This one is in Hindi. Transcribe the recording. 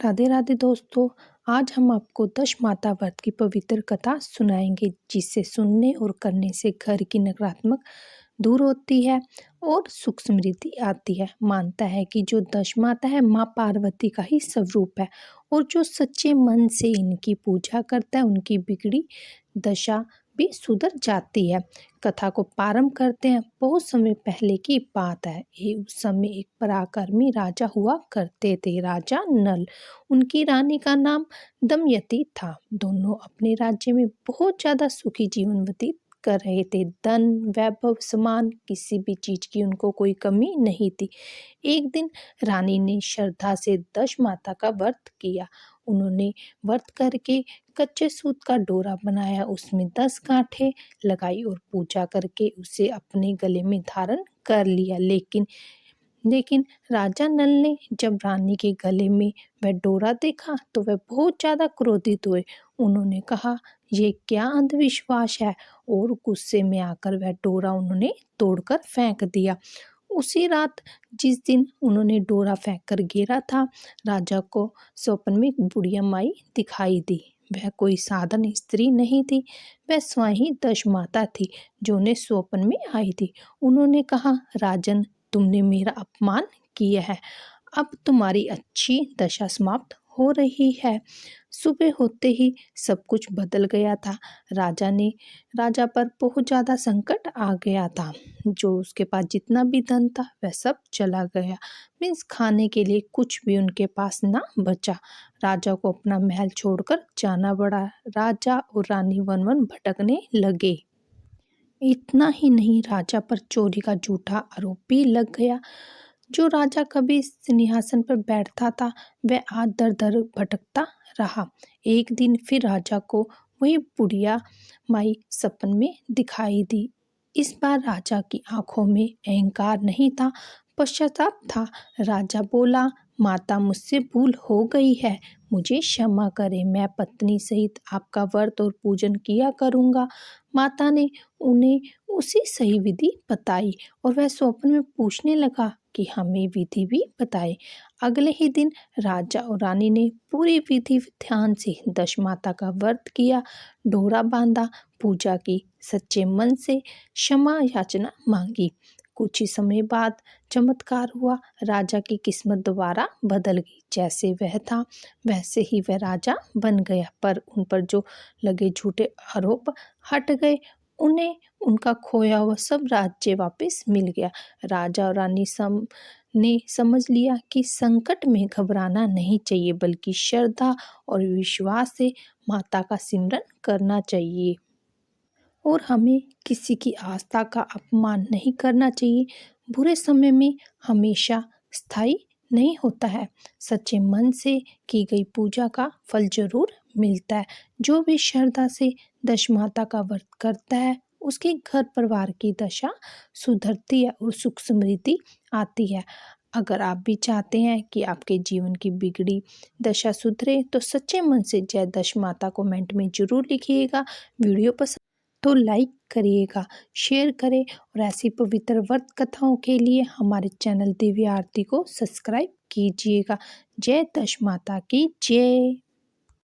राधे राधे दोस्तों। आज हम आपको दश माता व्रत की पवित्र कथा सुनाएंगे, जिसे सुनने और करने से घर की नकारात्मक दूर होती है और सुख समृद्धि आती है। मानता है कि जो दश माता है माँ पार्वती का ही स्वरूप है और जो सच्चे मन से इनकी पूजा करता है उनकी बिगड़ी दशा भी सुधर जाती है। कथा को प्रारंभ करते हैं। बहुत समय पहले की बात है। उस समय एक पराक्रमी राजा हुआ करते थे, राजा नल। उनकी रानी का नाम दमयंती था। दोनों अपने राज्य में बहुत ज्यादा सुखी जीवन व्यतीत कर रहे थे। धन, वैभव, सम्मान, किसी भी चीज की उनको कोई कमी नहीं थी। एक दिन रानी ने श्रद्धा से दश माता का व्रत किया। उन्होंने व्रत करके कच्चे सूत का डोरा बनाया, उसमें 10 गांठें लगाई और पूजा करके उसे अपने गले में धारण कर लिया। लेकिन राजा नल ने जब रानी के गले में वह डोरा देखा तो वह बहुत ज्यादा क्रोधित हुए। उन्होंने कहा, ये क्या अंधविश्वास है, और गुस्से में आकर वह डोरा उन्होंने तोड़कर फेंक दिया। उसी रात जिस दिन उन्होंने डोरा फेंक कर गिरा था, राजा को स्वप्न में एक बुढ़िया माई दिखाई दी। वह कोई साधारण स्त्री नहीं थी, वह स्वयं ही दश माता थी जो उन्हें स्वप्न में आई थी। उन्होंने कहा, राजन, तुमने मेरा अपमान किया है, अब तुम्हारी अच्छी दशा समाप्त हो रही है। सुबह होते ही सब कुछ बदल गया था। राजा पर बहुत ज़्यादा संकट आ गया था। जो उसके पास जितना भी धन था वह सब चला गया। मीन्स खाने के लिए कुछ भी उनके पास ना बचा। राजा को अपना महल छोड़कर जाना पड़ा। राजा और रानी वन वन भटकने लगे। इतना ही नहीं, राजा पर चोरी का झूठा आरोप भी लग गया। जो राजा कभी सिंहासन पर बैठता था वह आज दर दर भटकता रहा। एक दिन फिर राजा को वही बुढ़िया माई सपन में दिखाई दी। इस बार राजा की आंखों में अहंकार नहीं था, पश्चाताप था। राजा बोला, माता, मुझसे भूल हो गई है, मुझे क्षमा करें। मैं पत्नी सहित आपका व्रत और पूजन किया करूँगा। माता ने उन्हें उसी सही विधि बताई और वह स्वप्न में पूछने लगा कि हमें विधि भी बताए। अगले ही दिन राजा और रानी ने पूरी विधि ध्यान से दश माता का व्रत किया, डोरा बांधा, पूजा की, सच्चे मन से क्षमा याचना मांगी। कुछ ही समय बाद चमत्कार हुआ। राजा की किस्मत दोबारा बदल गई। जैसे वह था वैसे ही वह राजा बन गया, पर उन पर जो लगे झूठे आरोप हट गए। उन्हें उनका खोया हुआ सब राज्य वापस मिल गया। राजा और रानी ने समझ लिया कि संकट में घबराना नहीं चाहिए, बल्कि श्रद्धा और विश्वास से माता का सिमरन करना चाहिए। और हमें किसी की आस्था का अपमान नहीं करना चाहिए। बुरे समय में हमेशा स्थायी नहीं होता है। सच्चे मन से की गई पूजा का फल जरूर मिलता है। जो भी श्रद्धा से दश माता का व्रत करता है उसके घर परिवार की दशा सुधरती है और सुख समृद्धि आती है। अगर आप भी चाहते हैं कि आपके जीवन की बिगड़ी दशा सुधरे तो सच्चे मन से जय दश माता कमेंट में जरूर लिखिएगा। वीडियो पसंद तो लाइक करिएगा, शेयर करें और ऐसी पवित्र व्रत कथाओं के लिए हमारे चैनल दिव्य आरती को सब्सक्राइब कीजिएगा। जय दश माता की जय।